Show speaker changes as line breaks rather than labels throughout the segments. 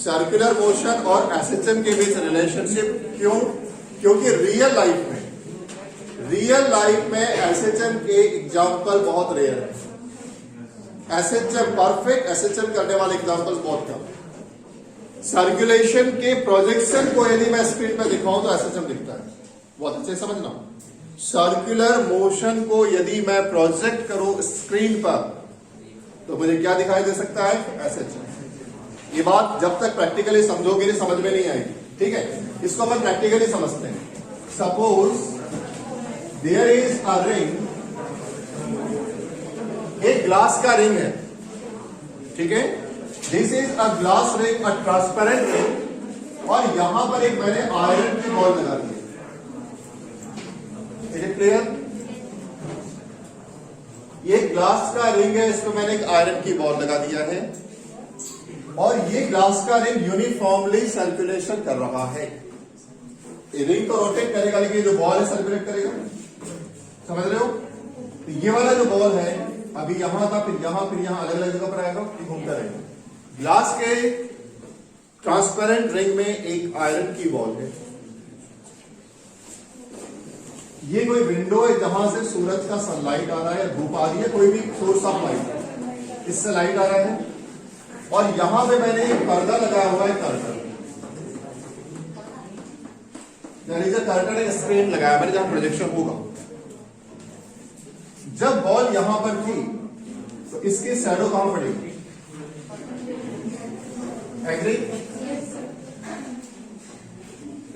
Circular motion और SHM के बीच relationship क्यों? क्योंकि रियल लाइफ में एसएचएम के एग्जाम्पल बहुत रेयर है। एसएचएम परफेक्ट एसएचएम करने वाले एग्जाम्पल्स बहुत कम। सर्कुलेशन के प्रोजेक्शन को यदि मैं स्क्रीन पर दिखाऊं तो एसएचएम दिखता है। बहुत अच्छे समझना, सर्कुलर मोशन को यदि मैं प्रोजेक्ट करूं स्क्रीन पर तो मुझे क्या दिखाई दे सकता है? एसएचएम। ये बात जब तक प्रैक्टिकली समझोगे नहीं समझ में नहीं आएगी, ठीक है? इसको अपन प्रैक्टिकली समझते हैं। Suppose there is a ring, एक ग्लास का रिंग है, ठीक है? This is a glass ring, a transparent ring, और यहां पर एक मैंने आयरन की बॉल लगा दी। Is it clear? ये ग्लास का रिंग है, इसमें मैंने एक आयरन की बॉल लगा दिया है, और ये ग्लास का रिंग यूनिफॉर्मली सर्कुलेशन कर रहा है। रिंग तो रोटेट करेगा, लेकिन जो बॉल है सर्कुलेट करेगा। समझ रहे हो? तो ये वाला जो बॉल है अभी यहां था, फिर यहां अलग अलग जगह पर आएगा, घूमता रहेगा। ग्लास के ट्रांसपेरेंट रिंग में एक आयरन की बॉल है। ये कोई विंडो है जहां से सूरज का सनलाइट आ रहा है, धूप आ रही है, कोई भी सोर्स ऑफ लाइट, इससे लाइट आ रहा है, और यहां पे मैंने एक पर्दा लगाया हुआ है, कर्टन। कर्टन एक स्क्रीन लगाया मैंने जहां प्रोजेक्शन होगा। जब बॉल यहां पर थी तो इसकी शैडो कहां पड़ेगी? एग्री?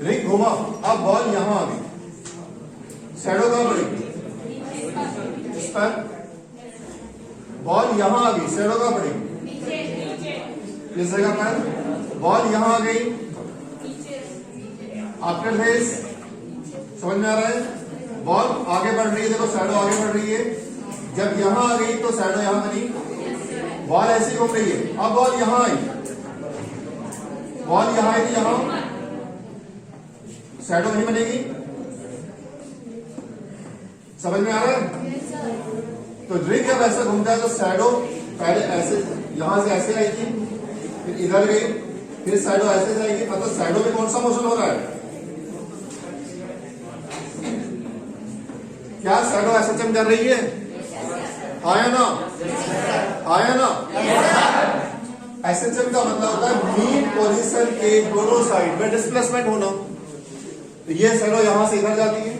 रिंग घुमा, अब बॉल यहां आ गई, शैडो कहां पड़ेगी? इस पर। बॉल यहां आ गई, शैडो कहां पड़ेगी? इस जगह पर। बॉल यहां आ गई, आफ्टर दिस समझ में आ रहा है? बॉल आगे बढ़ रही है, देखो शैडो आगे बढ़ रही है। जब यहां आ गई तो शैडो यहां बनी, बॉल ऐसी घूम रही है। अब बॉल यहां आई, बॉल यहां आई थी, यहां शैडो नहीं बनेगी। समझ में आ रहा है? तो रिंग जब ऐसा घूमता है तो शैडो पहले ऐसे यहां से ऐसे आई थी, फिर इधर गई, फिर शैडो ऐसे जाएगी। मतलब शैडो में कौन सा मोशन हो रहा है? क्या शैडो एसएचएम कर रही है? आया ना? आया ना? एसएचएम का मतलब होता है मीन पोजीशन के दोनों साइड में डिस्प्लेसमेंट होना। तो ये शैडो यहां से इधर जाती है,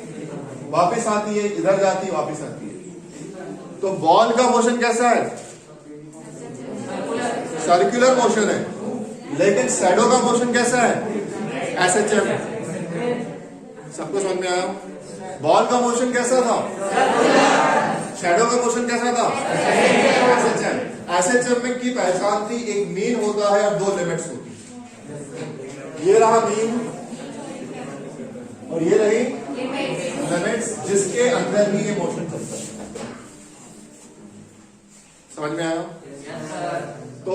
वापस आती है, इधर जाती है, वापस आती है। तो बॉल का मोशन कैसा है? सर्कुलर मोशन है, लेकिन शैडो का मोशन कैसा है? एसएचएम। सबको समझ में आया? बॉल का मोशन कैसा था? शैडो का मोशन कैसा था? एसएचएम। एसएचएम में की पहचान थी, एक मीन होता है और दो लिमिट्स होती है। ये रहा मीन और ये रही लिमिट्स, जिसके अंदर ही ये मोशन चलता है। समझ में आया? तो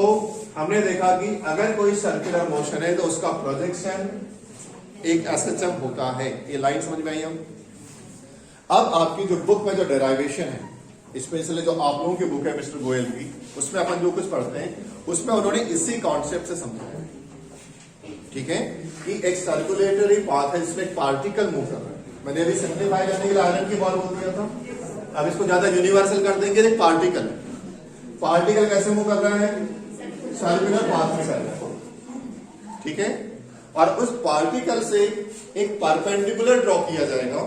हमने देखा कि अगर कोई सर्कुलर मोशन है तो उसका प्रोजेक्शन एक एसएचएम होता है। ये लाइन समझ में आई? हम अब आपकी जो बुक में जो डेराइवेशन है, स्पेशली जो आप लोगों की बुक है मिस्टर गोयल की, उसमें अपन जो कुछ पढ़ते हैं उसमें उन्होंने इसी कॉन्सेप्ट से समझाया, ठीक है? कि एक सर्कुलेटरी पाथ है जिसमें एक पार्टिकल मूव कर रहा है। मैंने अभी सिंप्लीफाई करने के लिए आयरन की बॉल बोल दिया था, अब इसको ज्यादा यूनिवर्सल कर देंगे। एक पार्टिकल, पार्टिकल कैसे मूव कर रहा है? सर्कुलर पाथ में चल रहा है, ठीक है? और उस पार्टिकल से एक परपेंडिकुलर ड्रॉ किया जाएगा,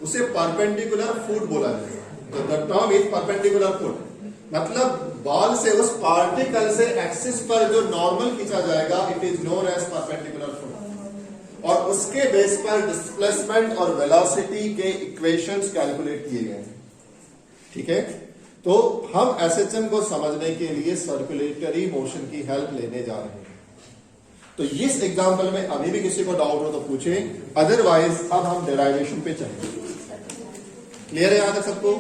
उसे परपेंडिकुलर फुट बोला जाएगा। तो the term is perpendicular foot, मतलब बॉल से उस पार्टिकल से एक्सिस पर जो नॉर्मल खींचा जाएगा, it is known as perpendicular foot. और उसके बेस पर डिस्प्लेसमेंट और वेलोसिटी के इक्वेशंस कैलकुलेट किए गए, ठीक है? तो हम एसएचएम को समझने के लिए सर्कुलेटरी मोशन की हेल्प लेने जा रहे हैं। तो इस एग्जाम्पल में अभी भी किसी को डाउट हो तो पूछे, अदरवाइज अब हम डेराइवेशन पे चलेंगे। क्लियर है यहां तक सबको?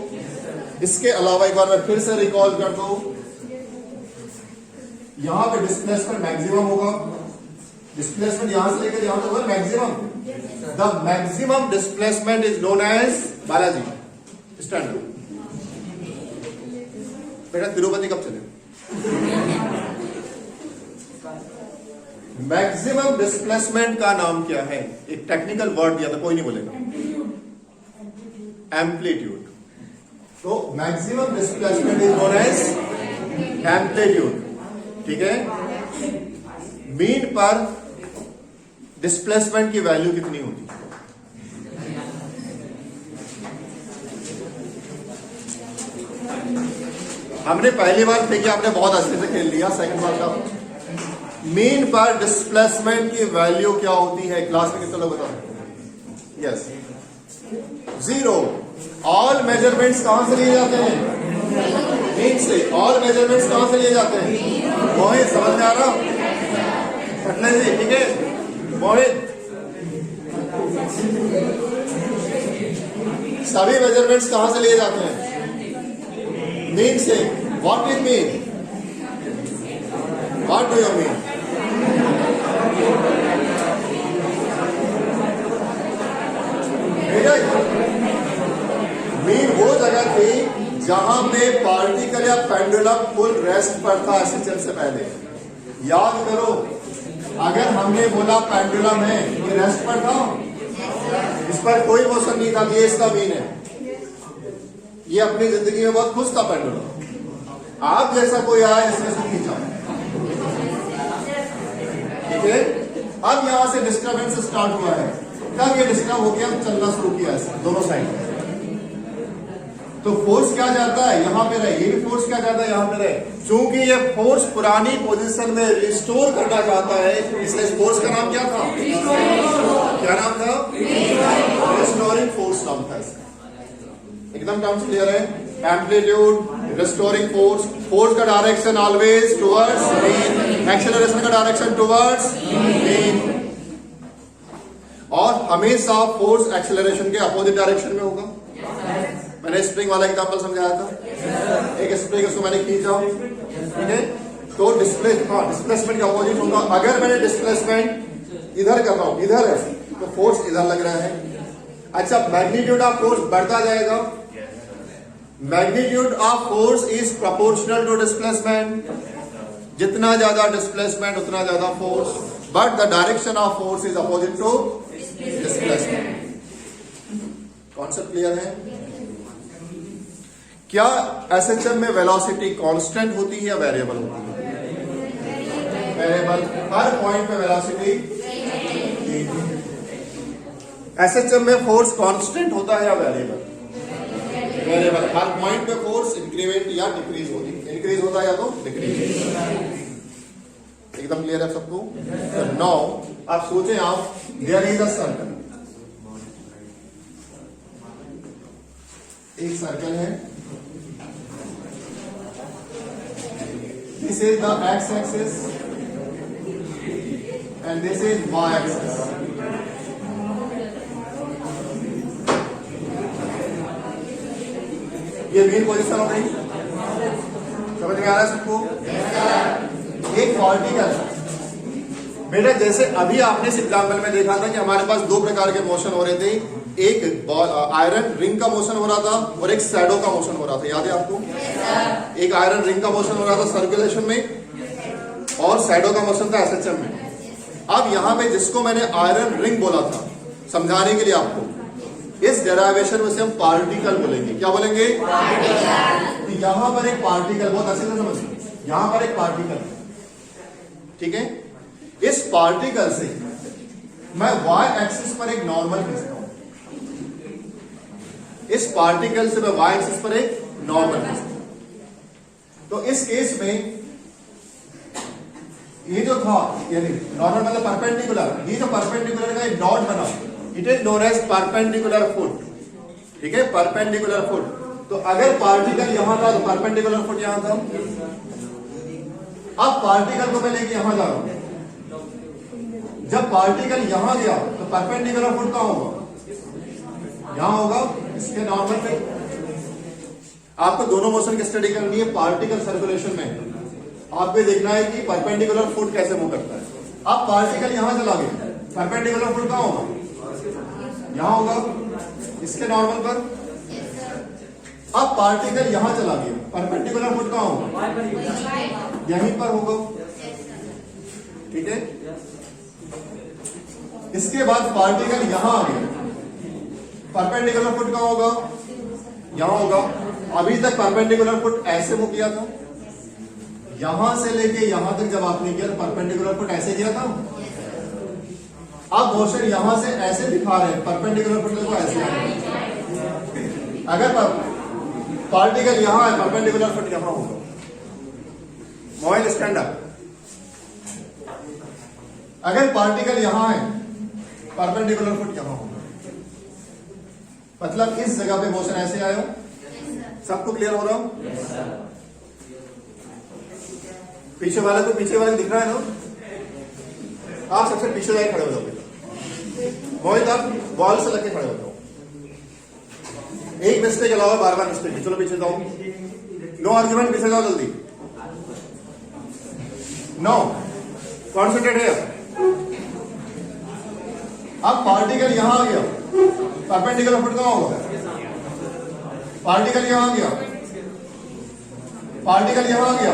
इसके अलावा एक बार मैं फिर से रिकॉल कर दूं, यहां पे डिस्प्लेसमेंट मैक्सिमम होगा। डिस्प्लेसमेंट यहां से लेकर यहां तक होगा maximum. The maximum displacement is known as Balaji stand. बेटा तिरुपति कब चले? मैक्सिमम डिस्प्लेसमेंट का नाम क्या है? एक टेक्निकल वर्ड दिया था, कोई नहीं बोलेगा। एम्पलीट्यूड। तो maximum displacement is known as amplitude. ठीक है, मीन पर डिस्प्लेसमेंट की वैल्यू कितनी होती है? हमने पहली बार फेंकी, आपने बहुत अच्छे से खेल लिया। सेकंड बार का मीन पर डिस्प्लेसमेंट की वैल्यू क्या होती है? क्लास में कितने लोग बताओ? यस, 0। ऑल मेजरमेंट्स कहां से लिए जाते हैं? मीन से। ऑल मेजरमेंट्स कहां से लिए जाते हैं? मोहित, समझ में आ रहा? पटना जी, ठीक है। मोहित, सभी मेजरमेंट्स कहां से लिए जाते हैं? मीन से। What is mean? What do you mean? Mean वो जगह थी जहां पे पार्टिकल या पेंडुलम फुल रेस्ट पर था एसएचएम से पहले। याद करो, अगर हमने बोला पेंडुलम है, ये रेस्ट पर था, इस पर कोई मोशन नहीं था, ये इसका मीन है। ये अपनी जिंदगी में बहुत खुश था पेंडुलम। आप जैसा कोई आया इसने इसको खींचा, ठीक है। अब यहां से डिस्टर्बेंस स्टार्ट हुआ है। तब ये डिस्टर्ब हो गया, चलना शुरू किया ऐसा दोनों साइड। तो फोर्स क्या जाता है? यहां पे रहे। ये भी फोर्स क्या जाता है? यहां पे रहे। चूंकि ये फोर्स पुरानी पोजीशन में रिस्टोर करना चाहता है, इसलिए इस फोर्स का नाम क्या था? क्या नाम था? रिस्टोरिंग फोर्स नाम था। एकदम टर्म्स क्लियर है? Amplitude, restoring force. फोर्स का direction always towards mean, acceleration का डायरेक्शन टुवर्ड्स मीन, और हमेशा फोर्स एक्सेलरेशन के अपोजिट डायरेक्शन में होगा। मैंने स्प्रिंग वाला एग्जांपल समझाया था। एक स्प्रिंग, उसको मैंने खींचा, ठीक है, तो डिस्प्लेसमेंट का अपोजिट होगा। अगर मैंने डिस्प्लेसमेंट इधर कर रहा हूं, इधर है, तो फोर्स इधर लग रहा है। अच्छा, मैग्नीट्यूड ऑफ फोर्स बढ़ता जाएगा। Magnitude of force is proportional to displacement. जितना ज्यादा डिस्प्लेसमेंट उतना ज्यादा force, but the direction of force is opposite to displacement. Concept clear है? क्या एसएचएम में वेलोसिटी कांस्टेंट होती है या वेरिएबल होती है? वेरिएबल। हर पॉइंट पे वेलोसिटी। एसएचएम में फोर्स कांस्टेंट होता है या वेरिएबल? वेरिएबल। हर पॉइंट पे फोर्स इंक्रीमेंट या डिक्रीज होती है। इंक्रीज होता है या तो डिक्रीज। एकदम क्लियर है सबको? नाउ आप सोचें, आप देयर इज अ सर्कल, एक सर्कल है। This is the x-axis and this is y-axis. ये मेन पोजीशन हो गई। समझ में आ रहा है सबको? एक पार्टिकल, बेटा जैसे अभी आपने इस एग्जाम्पल में देखा था कि हमारे पास दो प्रकार के मोशन हो रहे थे। एक आयरन रिंग का मोशन हो रहा था और एक शैडो का मोशन हो रहा था। याद है आपको? एक आयरन रिंग का मोशन हो रहा था सर्कुलेशन में और शैडो का मोशन था एसएचएम में। अब यहां पे जिसको मैंने आयरन रिंग बोला था, समझाने के लिए आपको, इस डेराइवेशन में से हम पार्टिकल बोलेंगे। क्या बोलेंगे? पार्टिकल। यहां पर एक पार्टिकल, बहुत अच्छे से समझिए, यहां पर एक पार्टिकल, ठीक है। इस पार्टिकल से मैं वाई एक्सिस पर एक नॉर्मल खींचता हूं। इस पार्टिकल से मैं वाई एक्सिस पर एक नॉर्मल खींचता हूं। तो इस केस में ये जो था, यानी नॉर्मल मतलब परपेंडिकुलर, ये जो परपेंडिकुलर का एक डॉट बना, it is known as perpendicular foot. ठीक है, परपेंडिकुलर फुट। तो अगर पार्टिकल यहां था तो परपेंडिकुलर फुट यहां था। अब पार्टिकल को मैं लेके यहां जा रहा हूं। जब पार्टिकल यहां गया तो परपेंडिकुलर फुट कहां होगा? यहां होगा, इसके नॉर्मल पे। आपको दोनों मोशन की स्टडी करनी है। पार्टिकल सर्कुलेशन में आपको देखना है कि परपेंडिकुलर फुट कैसे मूव करता है। अब पार्टिकल यहां चला गया, परपेंडिकुलर फुट कहां होगा? यहां होगा, इसके नॉर्मल पर। अब पार्टिकल यहां चला गया, परपेंडिकुलर फुट कहां होगा? यहीं पर होगा। ठीक है। इसके बाद पार्टिकल यहां आ गया, परपेंडिकुलर फुट कहां होगा, यहां होगा। अभी तक परपेंडिकुलर फुट ऐसे मूव किया था, यहां से लेके यहां तक जब आपने किया तो परपेंडिकुलर फुट ऐसे किया था। अब मोशन यहां से ऐसे दिखा रहे हैं, परपेंडिकुलर फुट देखो ऐसे आ रहा है। अगर पार्टिकल यहां है, परपेंडिकुलर फुट यहां होगा। Mobile stand up. अगर पार्टिकल यहां है, परपेंडिकुलर फुट यहां होगा। मतलब इस जगह पे मोशन ऐसे आया। सबको क्लियर हो रहा हूं? पीछे वाले को पीछे वाले दिख रहा है ना? आप सबसे पीछे जाके खड़े हो जाओगे। मोहित आप वॉल से लगे खड़े हो जाओ। एक मिस्टेक अलावा बार बार मिस्टेक। चलो पीछे जाओ। नो आर्ग्यूमेंट, पीछे जाओ जल्दी। नो कॉन्सेंट्रेट है। अब पार्टिकल यहां आ गया, परपेंडिकुलर फुट कहां होगा? पार्टिकल यहां आ गया, पार्टिकल यहां आ गया।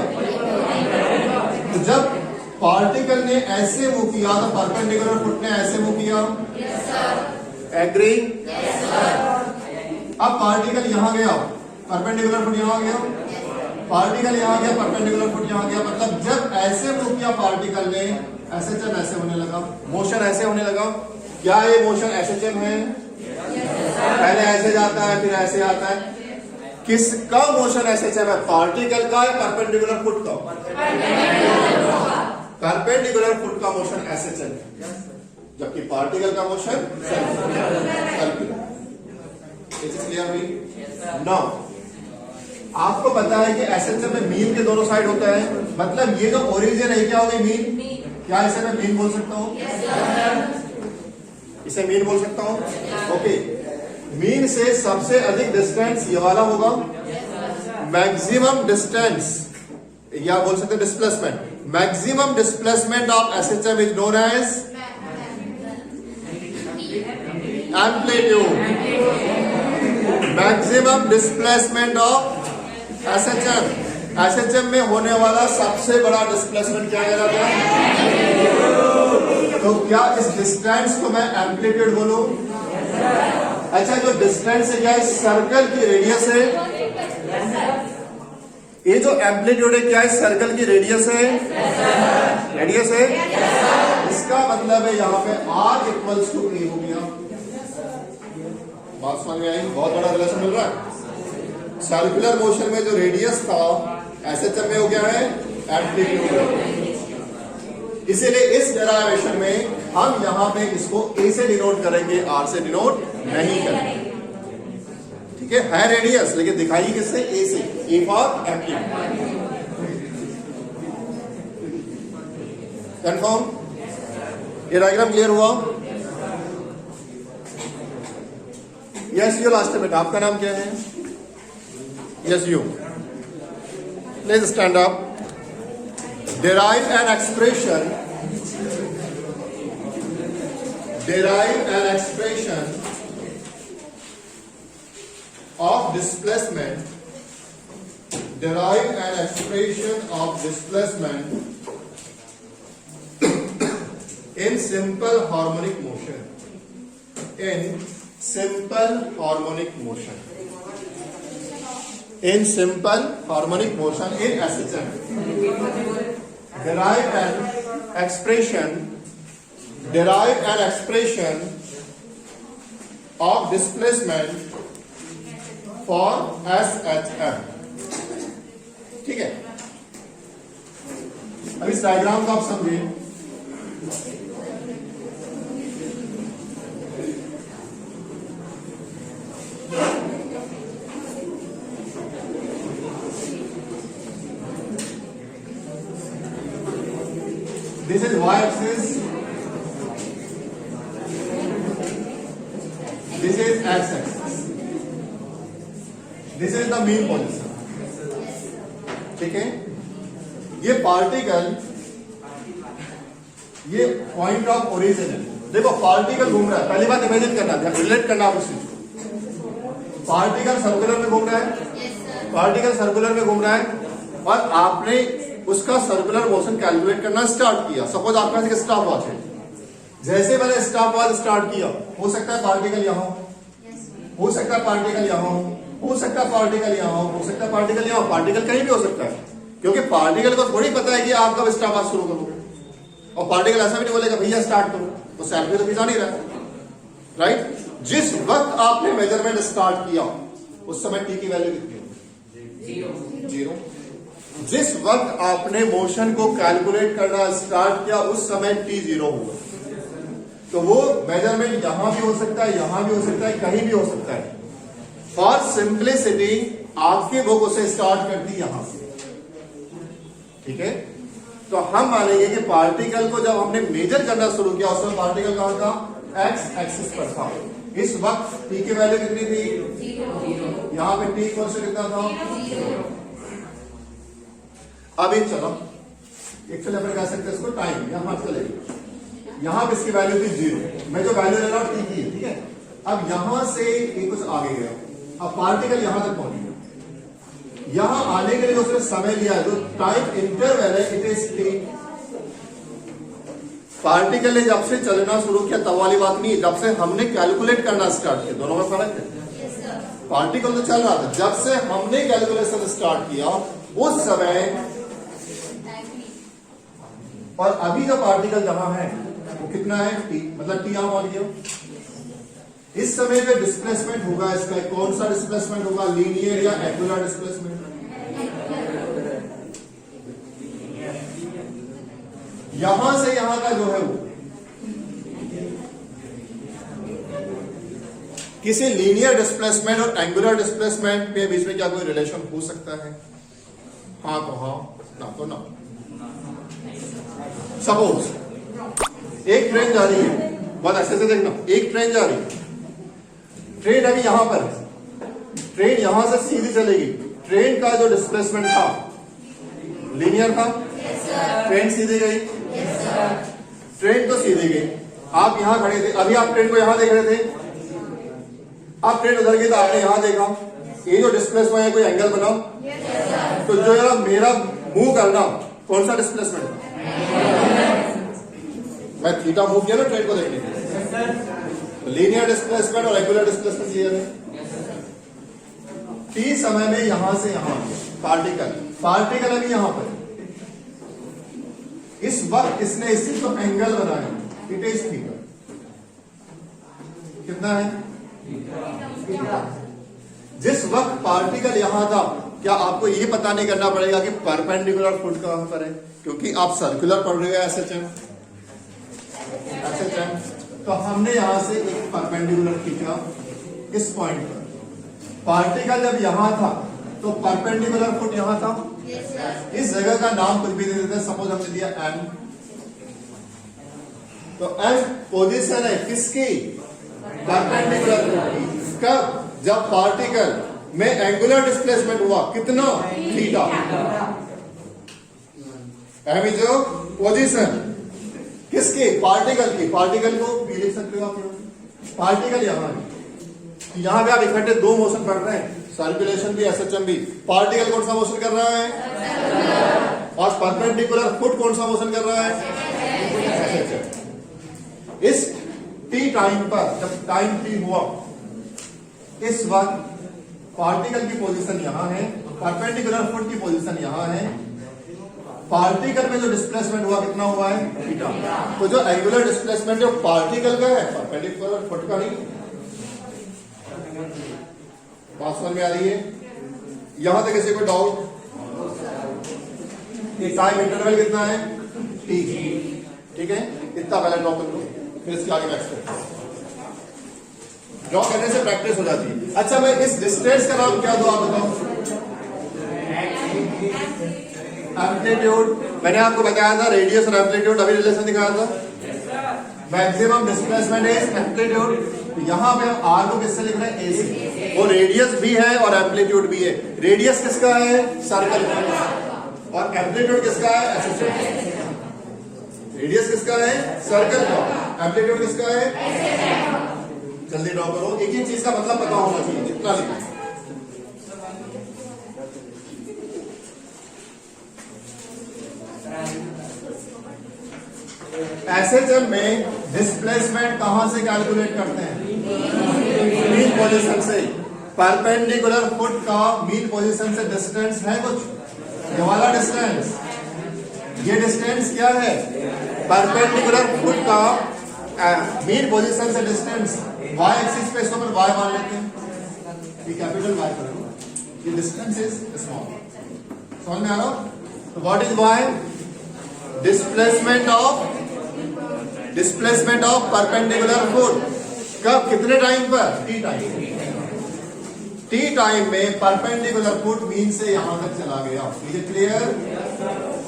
तो जब पार्टिकल ने ऐसे मूव किया तो परपेंडिकुलर फुट ने ऐसे मूव किया। एग्री? अब पार्टिकल यहां गया, परपेंडिकुलर फुट यहां गया, पार्टिकल यहां गया, परपेंडिकुलर फुट यहां गया। मतलब जब ऐसे मूव किया पार्टिकल ने, एसएचएम ऐसे होने लगा, मोशन ऐसे होने लगा। क्या ये मोशन एसएचएम है? पहले ऐसे जाता है फिर ऐसे आता है। किसका मोशन एसएचएम है? पार्टिकल का या परपेंडिकुलर फुट का? परपेंडिकुलर फुट का मोशन एसएचएम है, जबकि पार्टिकल का मोशन सर्कुलर। क्लियर हुई? नो, आपको पता है कि एसएचएम में मीन के दोनों साइड होता है। मतलब ये जो ओरिजिन है क्या हो गई? मीन। क्या इसे मैं मीन बोल सकता हूं? इसे मीन बोल सकता हूं। ओके, मीन से सबसे अधिक डिस्टेंस ये वाला होगा। मैक्सिमम डिस्टेंस या बोल सकते हैं displacement. Maximum displacement of SHM is known as amplitude. Maximum displacement of SHM, SHM में होने वाला सबसे बड़ा डिस्प्लेसमेंट क्या कहलाता है? तो क्या इस डिस्टेंस को मैं एम्पलीट्यूड बोलूं? अच्छा, जो डिस्टेंस है क्या इस सर्कल की रेडियस है? ये जो एम्पलीट्यूड है क्या इस सर्कल की रेडियस है? रेडियस है। इसका मतलब है यहाँ पे R इक्वल्स टू E हो गया। बात समझ में आई? बहुत बड़ा रिलेशन मिल रहा है। सर्कुलर मोशन में जो रेडियस था एसएचएम में हो गया है एम्पलीट्यूड। इसीलिए इस डेरिवेशन में हम यहां पे इसको ए से डिनोट करेंगे, आर से डिनोट नहीं करेंगे। ठीक है रेडियस, लेकिन दिखाई किससे? ए से। A for amplitude. कंफर्म? ये डायग्राम क्लियर हुआ? यस यू लास्ट में। आपका नाम क्या है? Yes you. Please stand up. Derive an expression of displacement. Derive an expression of displacement in simple harmonic motion. In simple harmonic motion. In simple harmonic motion in SHM. Derive an expression of displacement for SHM. ठीक है, अब इस diagram को आप समझिए। This is y-axis. This is x-axis. This is the mean position. ठीक है, ये पार्टिकल, ये पॉइंट ऑफ ओरिजिन है। देखो पार्टिकल घूम रहा है, पहली बात इमेजिन करना, रिलेट करना आप उसी को। पार्टिकल सर्कुलर में घूम रहा है, पार्टिकल सर्कुलर में घूम रहा है और आपने उसका सर्कुलर मोशन कैलकुलेट करना स्टार्ट किया। सपोज आपके पास एक स्टॉप वॉच है, जैसे मैंने स्टॉप वॉच स्टार्ट किया, हो सकता है पार्टिकल यहां हो सकता है पार्टिकल यहां हो सकता है पार्टिकल यहां हो सकता है पार्टिकल यहां, पार्टिकल कहीं भी हो सकता है, क्योंकि पार्टिकल को थोड़ी पता है कि आप कब स्टॉप वॉच शुरू करोगे। और पार्टिकल ऐसा भी नहीं बोलेगा भैया स्टार्ट करो, तो सैलरी तो खिंचा नहीं रहा, राइट। जिस वक्त आपने मेजरमेंट स्टार्ट किया उस समय टी की वैल्यू कितनी होगी? 0। जिस वक्त आपने मोशन को कैलकुलेट करना स्टार्ट किया उस समय टी 0 होगा। तो वो मेजरमेंट यहां भी हो सकता है, यहां भी हो सकता है, कहीं भी हो सकता है। फॉर सिंप्लिसिटी आपकी बुक उसे स्टार्ट करती यहां से, ठीक है। तो हम मानेंगे कि पार्टिकल को जब हमने मेजर करना शुरू किया उस समय पार्टिकल कहां था? एक्स एक्सिस पर था। इस वक्त टी की वैल्यू कितनी थी? 0। यहां पे टी इक्वल से कितना था? 0। अभी चलो एक्चुअली अपन कह सकते हैं इसको टाइम, यहां चलेगा, यहां पे इसकी वैल्यू थी 0, मैं जो वैल्यू ले रहा हूं टी की, ठीक है। अब यहां से ये कुछ आगे गया, अब पार्टिकल यहां तक पहुंच गया, यहां आने के लिए जो उसने समय लिया है, जो टाइम इंटरवल है, इट इज टी। पार्टिकल ने जब से चलना शुरू किया तब वाली बात नहीं, जब से हमने कैलकुलेट करना स्टार्ट किया, दोनों में फर्क है। पार्टिकल तो चल रहा था, जब से हमने कैलकुलेशन स्टार्ट किया उस समय, और अभी जो पार्टिकल जहां है वो कितना है? टी, मतलब टी यहां पहुंच गया। इस समय जो डिस्प्लेसमेंट होगा इसका कौन सा डिस्प्लेसमेंट होगा? लीनियर या एंगुलर डिस्प्लेसमेंट? यहां से यहां का जो है वो किसी लीनियर डिस्प्लेसमेंट और एंगुलर डिस्प्लेसमेंट के बीच में क्या कोई रिलेशन हो सकता है? हाँ तो हाँ, ना तो ना। सपोज एक ट्रेन जा रही है, बहुत अच्छे से देखना, एक ट्रेन जा रही है, ट्रेन अभी यहां पर है, ट्रेन यहां से सीधी चलेगी, ट्रेन का जो डिस्प्लेसमेंट था लीनियर था, ट्रेन सीधी गई, ट्रेन तो सीधी गई, आप यहां खड़े थे, अभी आप ट्रेन को यहां देख रहे थे, आप ट्रेन उधर गई तो आपने यहां देखा, ये जो डिस्प्लेसमेंट है कोई एंगल बनाओ, तो जो यार मेरा मूव करना कौन सा डिस्प्लेसमेंट था? मैं थीटा मूव किया ना ट्रेन को देखने के लिए, लीनियर डिस्प्लेसमेंट और एंगुलर डिस्प्लेसमेंट क्लियर है। टी समय में यहां से यहां पार्टिकल अभी यहां पर, इस वक्त इसने इसी को एंगल बनाया, इट इज थीटा। कितना है? जिस वक्त पार्टिकल यहां था, क्या आपको ये पता नहीं करना पड़ेगा कि परपेंडिकुलर फुट कहां पर है, क्योंकि आप सर्कुलर पढ़ रहे हो एसएचएम, तो हमने यहां से एक परपेंडिकुलर खींचा इस पॉइंट पर। पार्टिकल जब यहां था तो परपेंडिकुलर फुट यहां था, इस जगह का नाम कुछ भी दे देते हैं, सपोज हमने दिया एम, तो एम पोजीशन है किसकी? परपेंडिकुलर फुट की। कब? जब पार्टिकल में एंगुलर डिस्प्लेसमेंट हुआ, कितना? थीटा। एम इज पोजीशन किसकी? पार्टिकल की। पार्टिकल को भी लिख सकते हो आप, पार्टिकल यहां है, यहां पे आप इकट्ठे दो मोशन पढ़ रहे हैं, सर्कुलेशन भी एसएचएम भी। पार्टिकल कौन सा मोशन कर रहा है? और परपेंडिकुलर फुट कौन सा मोशन कर रहा है? इस टी टाइम पर, जब टाइम टी हुआ, इस वक्त पार्टिकल की पोजीशन यहां है, परपेंडिकुलर फुट की पोजीशन यहां है, पार्टिकल में जो डिस्प्लेसमेंट हुआ कितना हुआ है? थीटा। तो जो एंगुलर डिस्प्लेसमेंट जो पार्टिकल का है, परपेंडिकुलर फुट का नहीं। बात समझ में आ रही है? यहां तक किसी को डाउट? टाइम इंटरवल कितना है? टी। ठीक है, इतना पहले ड्रॉ कर लो, फिर इसके आगे नेक्स्ट करें। ड्रॉ करने से प्रैक्टिस हो जाती है। अच्छा, मैं इस डिस्टेंस का नाम क्या दूं आप बताओ? एम्पलीट्यूड। मैंने आपको बताया था रेडियस और एम्पलीट्यूड, अभी रिलेशन दिखाया था। Maximum displacement is amplitude. यहां पे हम आर को किससे लिख रहे हैं? ए से। वो रेडियस भी है और एम्पलीट्यूड भी है। रेडियस किसका है? सर्कल का। और एम्पलीट्यूड किसका है? एसएचएम। रेडियस किसका है? सर्कल का। एम्पलीट्यूड किसका है? जल्दी ड्रॉ करो, एक ही चीज का मतलब पता होना चाहिए, जितना लिखा एसएचएम में डिस्प्लेसमेंट कहां से कैलकुलेट करते हैं? मीन पोजीशन से। परपेंडिकुलर फुट का मीन पोजीशन से डिस्टेंस है कुछ? ये वाला डिस्टेंस, ये डिस्टेंस क्या है? परपेंडिकुलर फुट का मीन पोजीशन से डिस्टेंस y एक्सिस पे इसको पर y मान लेते हैं, ये कैपिटल Y करेंगे, ये डिस्टेंस इज स्मॉल। समझ में आ रहा? तो what is y? Displacement of perpendicular foot. कब? कितने टाइम पर? t time. t टाइम में परपेंडिकुलर फुट मीन से यहां तक चला गया। Is it clear?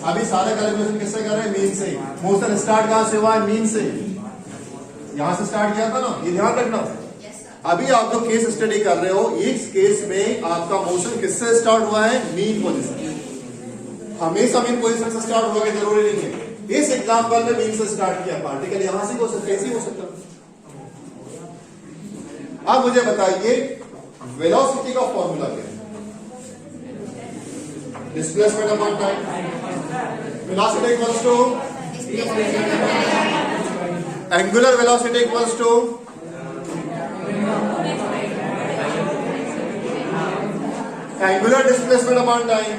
अभी सारा कैलकुलेशन किससे कर रहे हैं? मीन से। मोशन स्टार्ट कहां से हुआ है? मीन से। यहां से स्टार्ट किया था ना, ये ध्यान रखना। अभी आप जो केस स्टडी कर रहे हो, इस केस में आपका मोशन किससे स्टार्ट हुआ है? Mean position. हमेशा मीन पोजीशन से स्टार्ट हुआ है जरूरी नहीं है। इस एग्जांपल में मीन से स्टार्ट किया, पार्टिकल यहां से हो सकता है, ऐसे हो सकता है। अब मुझे बताइए वेलोसिटी का फॉर्मूला क्या है? Displacement upon time. Velocity equals to angular velocity equals to angular displacement upon time.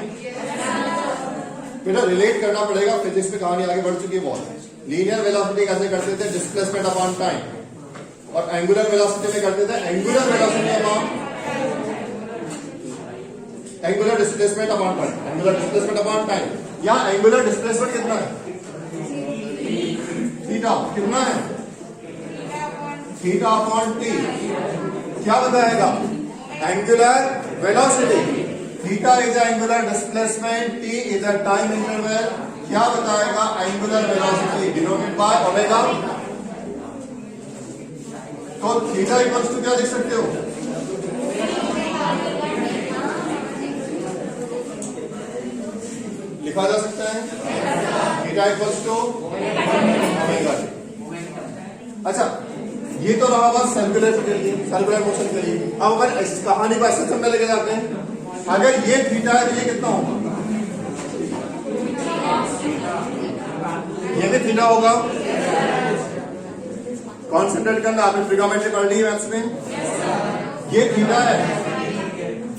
बेटा रिलेट करना पड़ेगा, फिजिक्स में कहानी आगे बढ़ चुकी है बहुत। लीनियर वेलोसिटी कैसे करते थे? Displacement upon time. और एंगुलर वेलोसिटी में करते थे angular velocity upon angular displacement upon time. Angular displacement upon time. यहां एंगुलर डिस्प्लेसमेंट कितना है? थीटा। कितना है? Theta upon T. क्या बताएगा? Angular velocity. Theta is angular displacement, T is a time interval. क्या बताएगा? Angular velocity denoted by omega. तो थीटा इक्वल्स टू क्या लिख सकते हो? लिखा जा सकता है theta equals to omega T. अच्छा, ये तो रहा बात सर्कुलर के लिए, सर्कुलर मोशन के लिए। अब अगर इस कहानी को ऐसे में लेके जाते हैं, अगर ये थीटा है तो ये कितना होगा? ये भी थीटा होगा। कॉन्सेंट्रेट करना, आपने ट्रिग्नोमेट्री पढ़ ली है मैथ्स में। ये थीटा है,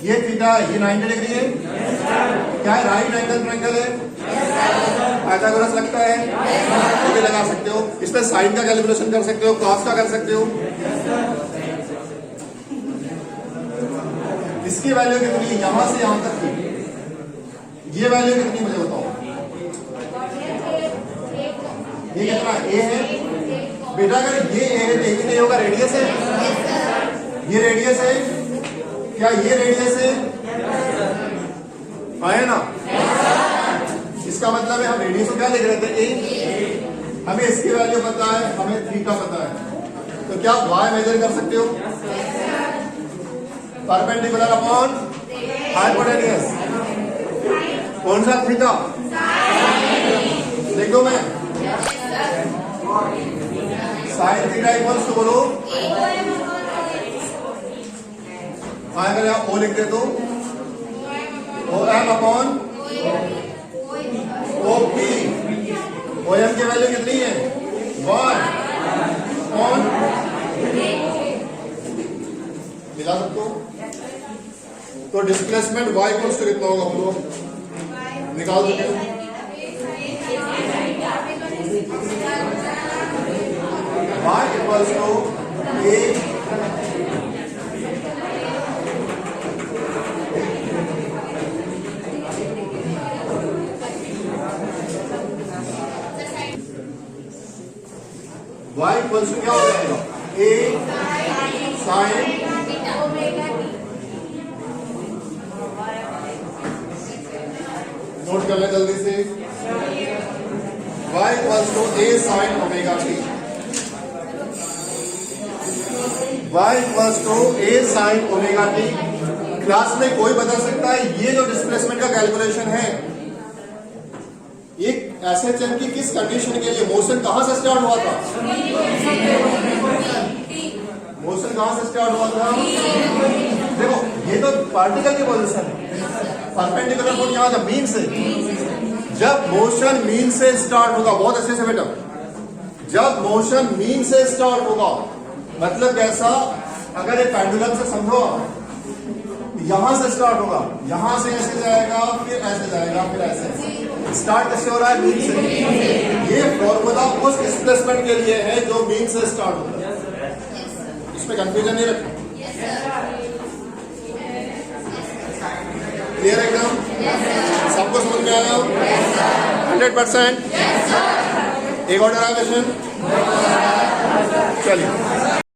ये थीटा है, ये 90 डिग्री है। क्या है? राइट एंगल ट्रायंगल है। पाइथागोरस लगता है, ये भी लगा सकते हो। इस पे साइन का कैलकुलेशन कर सकते हो, कॉस का कर सकते हो। इसकी वैल्यू कितनी है? यहां से यहां तक की ये वैल्यू कितनी मुझे बताओ? ये कितना? ए है बेटा। अगर ये ए है तो ये नहीं होगा, रेडियस है। ये रेडियस है। क्या ये रेडियस है? है ना? इसका मतलब है हम रेडियस को क्या लिख रहे थे? ए। हमें इसकी वैल्यू पता है, हमें थीटा पता है, तो क्या y मेजर कर सकते हो? Perpendicular upon hypotenuse. कौन सा थीटा? लिख दो मैं। साइन थीटा इक्वल्स टू बोलो। अगर आप ओ लिख दे तो O M upon O P. O M की वैल्यू कितनी है? 1 अपॉन। मिला सबको? तो डिस्प्लेसमेंट y इक्वल्स टू कितना होगा बोलो? निकाल दो। y equals to a y equals to क्या हो जाएगा? a sign. नोट कर ले जल्दी से। y equals to a sine omega t. y equals to a sine omega t. Class में कोई बता सकता है ये जो डिस्प्लेसमेंट का कैलकुलेशन है, एक एसएचएम की किस कंडीशन के लिए? मोशन कहां से स्टार्ट हुआ था? मोशन कहां से स्टार्ट हुआ था? देखो ये तो पार्टिकल की पोजीशन है, परपेंडिकुलर फुट यहां था मीन से। जब मोशन मीन से स्टार्ट होगा, बहुत अच्छे से बेटा, जब मोशन मीन से स्टार्ट होगा, मतलब कैसा, अगर एक पेंडुलम से समझो, यहां से स्टार्ट होगा, यहां से ऐसे जाएगा, फिर ऐसे जाएगा, फिर ऐसे। स्टार्ट कैसे हो रहा है? मीन से। ये फॉर्मूला उस डिस्प्लेसमेंट के लिए है जो मीन से स्टार्ट होगा। इसमें कंफ्यूजन नहीं रखना। क्लियर एकदम? सबको समझ में आया? 100%? एक और डेरिवेशन चलिए।